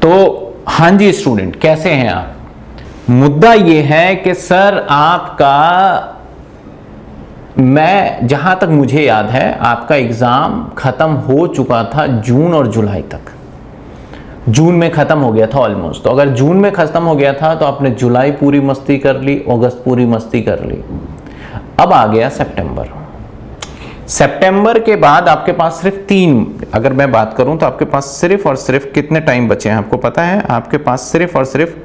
तो हाँ जी स्टूडेंट, कैसे हैं आप? मुद्दा ये है कि सर आपका, मैं जहां तक मुझे याद है आपका एग्जाम खत्म हो चुका था जून और जुलाई तक। जून में खत्म हो गया था ऑलमोस्ट। तो अगर जून में खत्म हो गया था तो आपने जुलाई पूरी मस्ती कर ली, अगस्त पूरी मस्ती कर ली। अब आ गया सितंबर। सितंबर के बाद आपके पास सिर्फ 3, अगर मैं बात करूं तो आपके पास सिर्फ और सिर्फ कितने टाइम बचे हैं आपको पता है? आपके पास सिर्फ और सिर्फ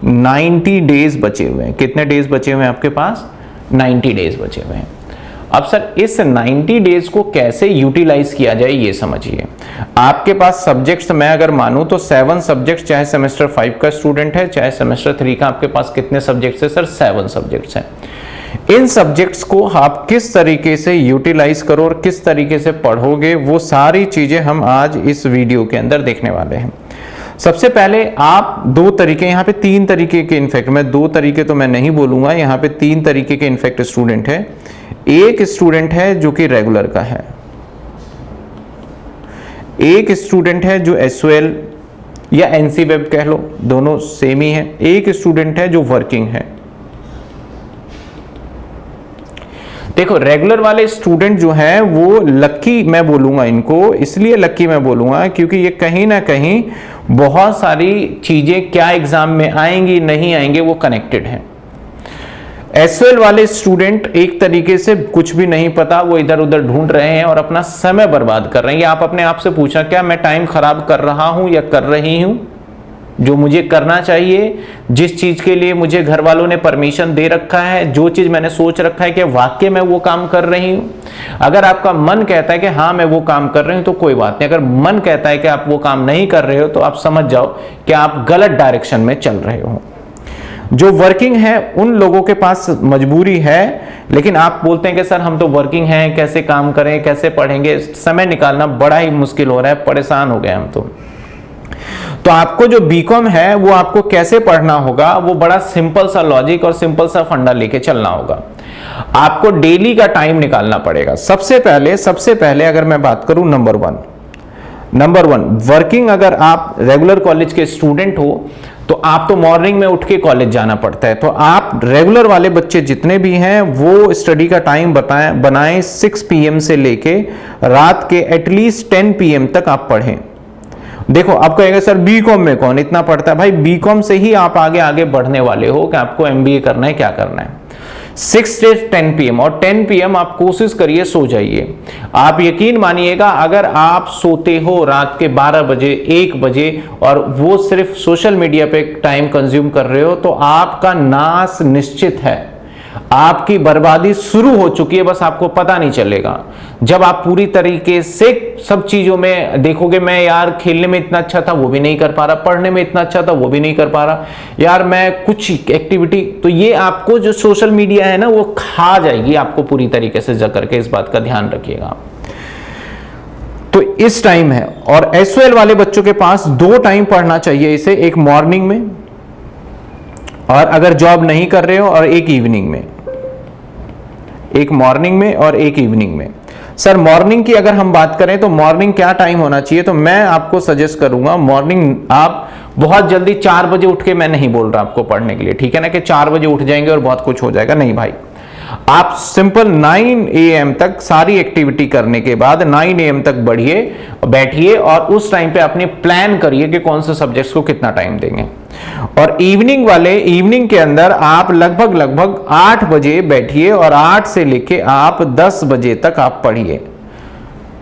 90 डेज बचे हुए हैं। कितने डेज बचे हुए हैं आपके पास? 90 डेज बचे हुए हैं। अब सर इस 90 डेज को कैसे यूटिलाइज किया जाए ये समझिए। आपके पास सब्जेक्ट्स मैं अगर मानूं तो 7 सब्जेक्ट्स, चाहे सेमेस्टर 5 का स्टूडेंट है चाहे सेमेस्टर 3 का, आपके पास कितने सब्जेक्ट्स है सर? 7 सब्जेक्ट्स हैं। इन सब्जेक्ट्स को आप किस तरीके से यूटिलाइज करो और किस तरीके से पढ़ोगे, वो सारी चीजें हम आज इस वीडियो के अंदर देखने वाले हैं। सबसे पहले आप 2 तरीके, यहाँ पे 3 तरीके के, इनफैक्ट मैं 2 तरीके तो मैं नहीं बोलूंगा, यहाँ पे 3 तरीके के इनफैक्ट स्टूडेंट है। एक स्टूडेंट है जो कि रेगुलर का है, एक स्टूडेंट है जो एसओएल या एनसी वेब कह लो, दोनों सेम ही है, एक स्टूडेंट है जो वर्किंग है। देखो रेगुलर वाले स्टूडेंट जो हैं वो लक्की मैं बोलूंगा इनको, इसलिए लक्की मैं बोलूंगा क्योंकि ये कहीं ना कहीं बहुत सारी चीजें क्या एग्जाम में आएंगी नहीं आएंगे वो कनेक्टेड हैं। एसओएल वाले स्टूडेंट एक तरीके से कुछ भी नहीं पता, वो इधर उधर ढूंढ रहे हैं और अपना समय बर्बाद कर रहे हैं। आप अपने आप से पूछा क्या मैं टाइम खराब कर रहा हूं या कर रही हूं? जो मुझे करना चाहिए, जिस चीज के लिए मुझे घर वालों ने परमिशन दे रखा है, जो चीज मैंने सोच रखा है कि वाकई मैं वो काम कर रही हूं। अगर आपका मन कहता है कि हाँ मैं वो काम कर रही हूं तो कोई बात नहीं। अगर मन कहता है कि आप वो काम नहीं कर रहे हो तो आप समझ जाओ कि आप गलत डायरेक्शन में चल रहे हो। जो वर्किंग है उन लोगों के पास मजबूरी है, लेकिन आप बोलते हैं कि सर हम तो वर्किंग हैं, कैसे काम करें, कैसे पढ़ेंगे, समय निकालना बड़ा ही मुश्किल हो रहा है, परेशान हो गए हम तो आपको जो बीकॉम है वो आपको कैसे पढ़ना होगा, वो बड़ा सिंपल सा लॉजिक और सिंपल सा फंडा लेके चलना होगा। आपको डेली का टाइम निकालना पड़ेगा। सबसे पहले अगर मैं बात करूं नंबर वन वर्किंग, अगर आप रेगुलर कॉलेज के स्टूडेंट हो तो आप तो मॉर्निंग में उठ के कॉलेज जाना पड़ता है। तो आप रेगुलर वाले बच्चे जितने भी हैं वो स्टडी का टाइम बनाएं 6 PM से लेके रात के एटलीस्ट 10 PM तक आप पढ़ें। देखो आप कहेंगे सर बीकॉम में कौन इतना पढ़ता है? भाई बीकॉम से ही आप आगे बढ़ने वाले हो कि आपको एमबीए करना है, क्या करना है। 6 से 10 PM और 10 PM आप कोशिश करिए सो जाइए। आप यकीन मानिएगा अगर आप सोते हो रात के 12 बजे 1 बजे और वो सिर्फ सोशल मीडिया पे टाइम कंज्यूम कर रहे हो तो आपका नाश निश्चित है, आपकी बर्बादी शुरू हो चुकी है, बस आपको पता नहीं चलेगा। जब आप पूरी तरीके से सब चीजों में देखोगे, मैं यार खेलने में इतना अच्छा था वो भी नहीं कर पा रहा, पढ़ने में इतना अच्छा था वो भी नहीं कर पा रहा, यार मैं कुछ एक्टिविटी, तो ये आपको जो सोशल मीडिया है ना वो खा जाएगी आपको पूरी तरीके से। जा करके इस बात का ध्यान रखिएगा। तो इस टाइम है, और एसओएल वाले बच्चों के पास 2 टाइम पढ़ना चाहिए इसे, एक मॉर्निंग में और अगर जॉब नहीं कर रहे हो, और एक इवनिंग में, एक मॉर्निंग में और एक इवनिंग में। सर मॉर्निंग की अगर हम बात करें तो मॉर्निंग क्या टाइम होना चाहिए, तो मैं आपको सजेस्ट करूंगा मॉर्निंग आप बहुत जल्दी 4 बजे उठ के, मैं नहीं बोल रहा आपको पढ़ने के लिए, ठीक है ना, कि 4 बजे उठ जाएंगे और बहुत कुछ हो जाएगा, नहीं भाई। आप सिंपल 9 AM तक सारी एक्टिविटी करने के बाद 9 AM तक बढ़िए, बैठिए और उस टाइम पे अपने प्लान करिए कि कौन से सब्जेक्ट्स को कितना टाइम देंगे। और इवनिंग के अंदर आप लगभग 8 बजे बैठिए और 8 से लेके आप 10 बजे तक आप पढ़िए,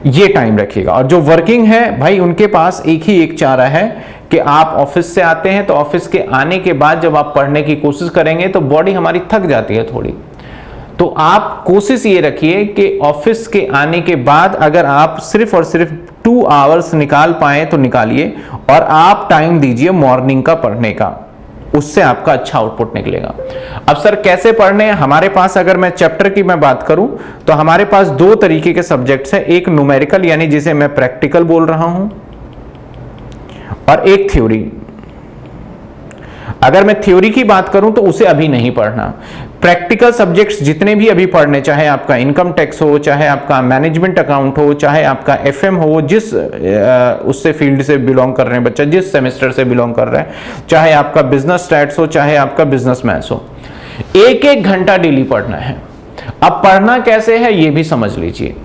ये टाइम रखिएगा। और जो वर्किंग है भाई उनके पास एक ही एक चारा है कि आप ऑफिस से आते हैं तो ऑफिस के आने के बाद जब आप पढ़ने की कोशिश करेंगे तो बॉडी हमारी थक जाती है थोड़ी, तो आप कोशिश ये रखिए कि ऑफिस के आने के बाद अगर आप सिर्फ और सिर्फ 2 आवर्स निकाल पाए तो निकालिए और आप टाइम दीजिए मॉर्निंग का पढ़ने का, उससे आपका अच्छा आउटपुट निकलेगा। अब सर कैसे पढ़ने हैं? हमारे पास अगर मैं चैप्टर की मैं बात करूं तो हमारे पास 2 तरीके के सब्जेक्ट्स हैं, एक न्यूमेरिकल यानी जिसे मैं प्रैक्टिकल बोल रहा हूं, और एक थ्योरी। अगर मैं थ्योरी की बात करूं तो उसे अभी नहीं पढ़ना, प्रैक्टिकल सब्जेक्ट्स जितने भी अभी पढ़ने, चाहे आपका इनकम टैक्स हो, चाहे आपका मैनेजमेंट अकाउंट हो, चाहे आपका एफएम हो, जिस उससे फील्ड से बिलोंग कर रहे हैं बच्चा, जिस सेमेस्टर से बिलोंग कर रहे हैं, चाहे आपका बिजनेस स्टैट्स हो, चाहे आपका बिजनेस मैथ्स हो, 1-1 घंटा डेली पढ़ना है। अब पढ़ना कैसे है ये भी समझ लीजिए।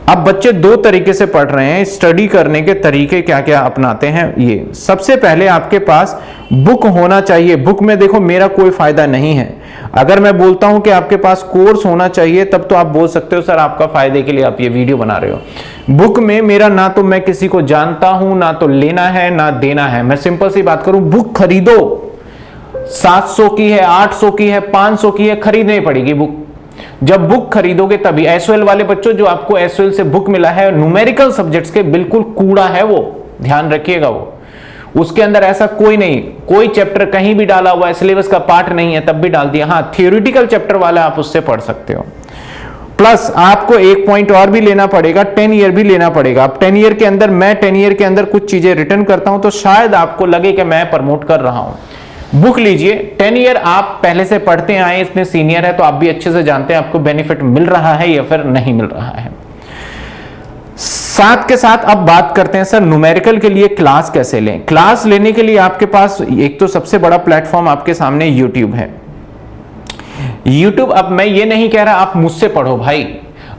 अब बच्चे 2 तरीके से पढ़ रहे हैं, स्टडी करने के तरीके क्या क्या अपनाते हैं ये। सबसे पहले आपके पास बुक होना चाहिए। बुक में देखो मेरा कोई फायदा नहीं है। अगर मैं बोलता हूं कि आपके पास कोर्स होना चाहिए तब तो आप बोल सकते हो सर आपका फायदे के लिए आप ये वीडियो बना रहे हो। बुक में मेरा ना तो मैं किसी को जानता हूं, ना तो लेना है ना देना है। मैं सिंपल सी बात करूं, बुक खरीदो, 700 की है, 800 की है, 500 की है, खरीदनी पड़ेगी बुक। जब बुक खरीदोगे तभी। एसओएल वाले बच्चों, जो आपको एसओएल से बुक मिला है न्यूमेरिकल सब्जेक्ट्स के, बिल्कुल कूड़ा है वो, ध्यान रखिएगा। वो उसके अंदर ऐसा कोई नहीं, कोई चैप्टर कहीं भी डाला हुआ है, सिलेबस का पार्ट नहीं है तब भी डाल दिया। हाँ, थियोरिटिकल चैप्टर वाला आप उससे पढ़ सकते हो। प्लस आपको एक पॉइंट और भी लेना पड़ेगा, 10 ईयर भी लेना पड़ेगा। अब 10 ईयर के अंदर, मैं 10 ईयर के अंदर कुछ चीजें रिटर्न करता हूं तो शायद आपको लगे कि मैं प्रमोट कर रहा हूं। बुक लीजिए, 10 ईयर आप पहले से पढ़ते आए, इसमें सीनियर है तो आप भी अच्छे से जानते हैं आपको बेनिफिट मिल रहा है या फिर नहीं मिल रहा है। साथ के साथ अब बात करते हैं सर न्यूमेरिकल के लिए क्लास कैसे लें। क्लास लेने के लिए आपके पास एक तो सबसे बड़ा प्लेटफॉर्म आपके सामने YouTube है। YouTube, अब मैं ये नहीं कह रहा आप मुझसे पढ़ो भाई,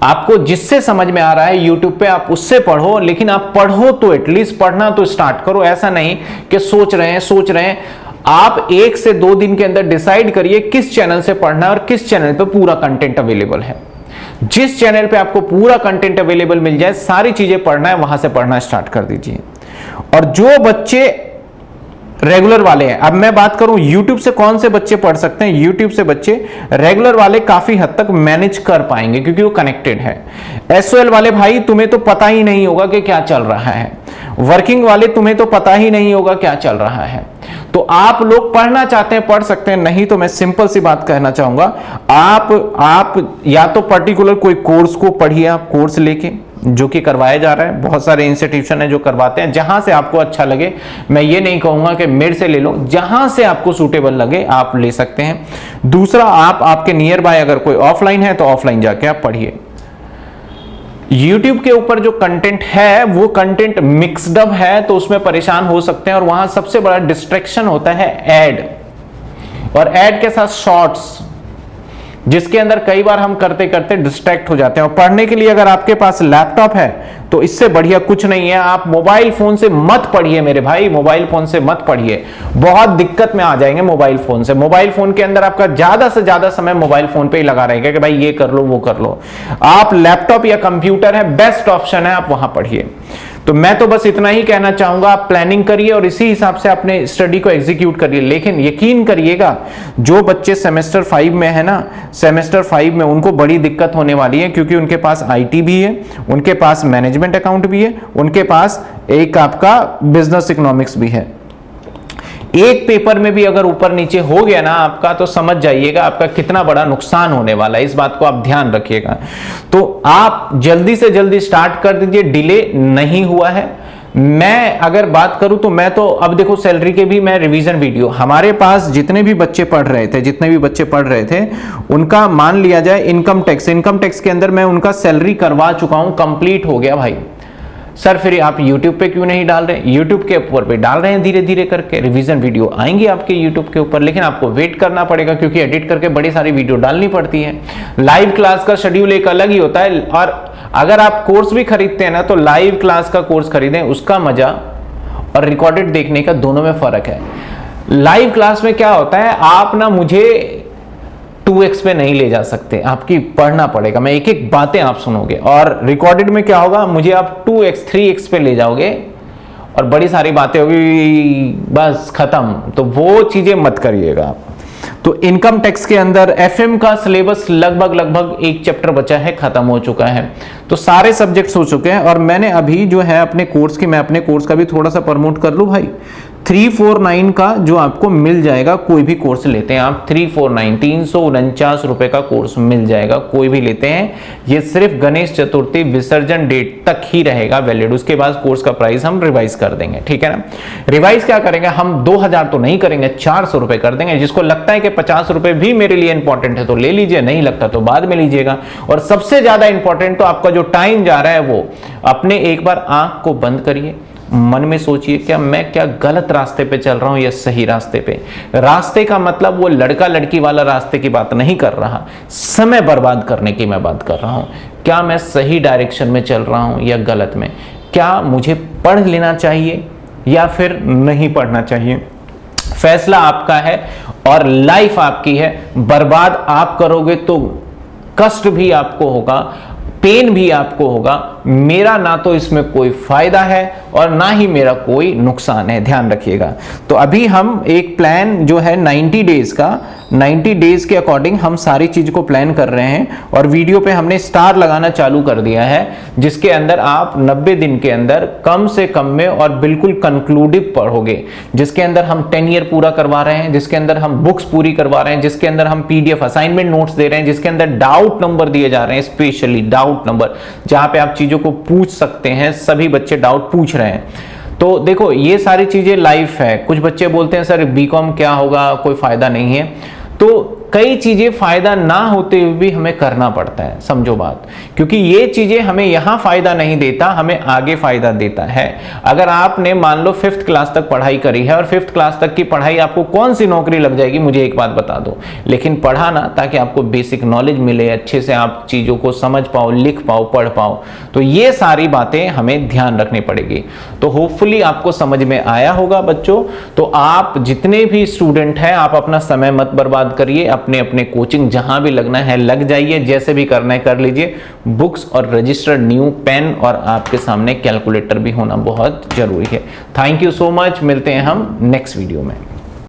आपको जिससे समझ में आ रहा है YouTube पे आप उससे पढ़ो, लेकिन आप पढ़ो तो एटलीस्ट पढ़ना तो स्टार्ट करो। ऐसा नहीं कि सोच रहे हैं। आप 1 से 2 दिन के अंदर डिसाइड करिए किस चैनल से पढ़ना है और किस चैनल पे पूरा कंटेंट अवेलेबल है। जिस चैनल पे आपको पूरा कंटेंट अवेलेबल मिल जाए, सारी चीजें पढ़ना है, वहां से पढ़ना स्टार्ट कर दीजिए। और जो बच्चे रेगुलर वाले हैं, अब मैं बात करूं YouTube से कौन से बच्चे पढ़ सकते हैं। YouTube से बच्चे रेगुलर वाले काफी हद तक मैनेज कर पाएंगे क्योंकि वो कनेक्टेड है। एसओएल वाले भाई तुम्हें तो पता ही नहीं होगा कि क्या चल रहा है। वर्किंग वाले तुम्हें तो पता ही नहीं होगा क्या चल रहा है। तो आप लोग पढ़ना चाहते हैं पढ़ सकते हैं, नहीं तो मैं सिंपल सी बात कहना चाहूंगा, आप या तो पर्टिकुलर कोई कोर्स को पढ़िए, आप कोर्स लेके जो कि करवाया जा रहा है। बहुत सारे इंस्टीट्यूशन है जो करवाते हैं, जहां से आपको अच्छा लगे। मैं ये नहीं कहूंगा कि मेरे से ले लो, जहां से आपको सूटेबल लगे आप ले सकते हैं। दूसरा, आप आपके नियर बाय अगर कोई ऑफलाइन है तो ऑफलाइन जाके आप पढ़िए। YouTube के ऊपर जो कंटेंट है वो कंटेंट मिक्सड अप है, तो उसमें परेशान हो सकते हैं। और वहां सबसे बड़ा डिस्ट्रैक्शन होता है ऐड, और ऐड के साथ शॉर्ट्स, जिसके अंदर कई बार हम करते करते डिस्ट्रैक्ट हो जाते हैं। और पढ़ने के लिए अगर आपके पास लैपटॉप है तो इससे बढ़िया कुछ नहीं है। आप मोबाइल फोन से मत पढ़िए मेरे भाई, मोबाइल फोन से मत पढ़िए, बहुत दिक्कत में आ जाएंगे मोबाइल फोन से। मोबाइल फोन के अंदर आपका ज्यादा से ज्यादा समय मोबाइल फोन पे ही लगा रहेगा कि भाई ये कर लो वो कर लो। आप लैपटॉप या कंप्यूटर है, बेस्ट ऑप्शन है, आप वहां पढ़िए। तो मैं तो बस इतना ही कहना चाहूंगा, आप प्लानिंग करिए और इसी हिसाब से अपने स्टडी को एग्जीक्यूट करिए। लेकिन यकीन करिएगा, जो बच्चे सेमेस्टर 5 में है ना, सेमेस्टर 5 में उनको बड़ी दिक्कत होने वाली है, क्योंकि उनके पास आईटी भी है, उनके पास मैनेजमेंट अकाउंट भी है, उनके पास एक आपका बिजनेस इकोनॉमिक्स भी है। एक पेपर में भी अगर ऊपर नीचे हो गया ना आपका, तो समझ जाइएगा आपका कितना बड़ा नुकसान होने वाला है। इस बात को आप ध्यान रखिएगा। तो आप जल्दी से जल्दी स्टार्ट कर दीजिए, डिले नहीं हुआ है। मैं अगर बात करूं तो मैं तो अब देखो सैलरी के भी मैं रिवीजन वीडियो, हमारे पास जितने भी बच्चे पढ़ रहे थे उनका मान लिया जाए इनकम टैक्स के अंदर मैं उनका सैलरी करवा चुका हूं, कंप्लीट हो गया भाई। सर फिर आप YouTube पे क्यों नहीं डाल रहे? YouTube के ऊपर पे डाल रहे हैं, धीरे धीरे करके रिवीजन वीडियो आएंगी आपके YouTube के ऊपर, लेकिन आपको वेट करना पड़ेगा क्योंकि एडिट करके बड़ी सारी वीडियो डालनी पड़ती है। लाइव क्लास का शेड्यूल एक अलग ही होता है। और अगर आप कोर्स भी खरीदते हैं ना, तो लाइव क्लास का कोर्स खरीदें, उसका मजा और रिकॉर्डेड देखने का दोनों में फर्क है। लाइव क्लास में क्या होता है, आप ना मुझे 2x पे नहीं ले जा सकते, आपकी पढ़ना पड़ेगा, मैं एक एक बातें आप सुनोगे। और रिकॉर्डेड में क्या होगा, मुझे आप 2x 3x पे ले जाओगे और बड़ी सारी बातें होगी, बस खत्म। तो वो चीजें मत करिएगा आप। तो इनकम टैक्स के अंदर एफएम का सिलेबस लगभग एक चैप्टर बचा है, खत्म हो चुका है। तो सारे सब्जेक्ट्स हो चुके हैं। और मैंने अभी जो है अपने कोर्स की, मैं अपने कोर्स का भी थोड़ा सा प्रमोट कर लूं भाई, 349 का जो आपको मिल जाएगा, कोई भी कोर्स लेते हैं आप 349 349 रुपए का कोर्स मिल जाएगा, कोई भी लेते हैं। ये सिर्फ गणेश चतुर्थी विसर्जन डेट तक ही रहेगा वैलिड, उसके बाद कोर्स का प्राइस हम रिवाइज कर देंगे, ठीक है ना। रिवाइज क्या करेंगे हम, 2000 तो नहीं करेंगे, 400 रुपए कर देंगे। जिसको लगता है कि 50 रुपए भी मेरे लिए इंपॉर्टेंट है तो ले लीजिए, नहीं लगता तो बाद में लीजिएगा। और सबसे ज्यादा इंपॉर्टेंट तो आपका जो टाइम जा रहा है वो अपने एक बार आंख को बंद करिए, मन में सोचिए क्या मैं क्या गलत रास्ते पे चल रहा हूं या सही रास्ते पे। रास्ते का मतलब वो लड़का लड़की वाला रास्ते की बात नहीं कर रहा, समय बर्बाद करने की मैं बात कर रहा हूं। क्या मैं सही डायरेक्शन में चल रहा हूं या गलत में, क्या मुझे पढ़ लेना चाहिए या फिर नहीं पढ़ना चाहिए। फैसला आपका है और लाइफ आपकी है। बर्बाद आप करोगे तो कष्ट भी आपको होगा, पेन भी आपको होगा। मेरा ना तो इसमें कोई फायदा है और ना ही मेरा कोई नुकसान है, ध्यान रखिएगा। तो अभी हम एक प्लान जो है 90 डेज का, 90 डेज के अकॉर्डिंग हम सारी चीज को प्लान कर रहे हैं और वीडियो पे हमने स्टार लगाना चालू कर दिया है, जिसके अंदर आप 90 दिन के अंदर कम से कम में और बिल्कुल कंक्लूडिव पढ़ोगे, जिसके अंदर हम 10 ईयर पूरा करवा रहे हैं, जिसके अंदर हम बुक्स पूरी करवा रहे हैं, जिसके अंदर हम PDF असाइनमेंट नोट्स दे रहे हैं, जिसके अंदर डाउट नंबर दिए जा रहे हैं, स्पेशली डाउट नंबर जहां पे आप चीजों को पूछ सकते हैं। सभी बच्चे डाउट पूछ रहे हैं। तो देखो ये सारी चीजें लाइफ है। कुछ बच्चे बोलते हैं सर बीकॉम क्या होगा, कोई फायदा नहीं है। तो कई चीजें फायदा ना होते हुए भी हमें करना पड़ता है, समझो बात, क्योंकि ये चीजें हमें यहां फायदा नहीं देता, हमें आगे फायदा देता है। अगर आपने मान लो 5th क्लास तक पढ़ाई करी है और 5th क्लास तक की पढ़ाई आपको कौन सी नौकरी लग जाएगी मुझे एक बात बता दो, लेकिन पढ़ा ना ताकि आपको बेसिक नॉलेज मिले, अच्छे से आप चीजों को समझ पाओ, लिख पाओ, पढ़ पाओ। तो ये सारी बातें हमें ध्यान रखनी पड़ेगी। तो होपफुली आपको समझ में आया होगा बच्चों। तो आप जितने भी स्टूडेंट हैं आप अपना समय मत बर्बाद करिए, अपने अपने कोचिंग जहां भी लगना है लग जाइए, जैसे भी करना है कर लीजिए। बुक्स और रजिस्टर, न्यू पेन और आपके सामने कैलकुलेटर भी होना बहुत जरूरी है। थैंक यू सो मच, मिलते हैं हम नेक्स्ट वीडियो में।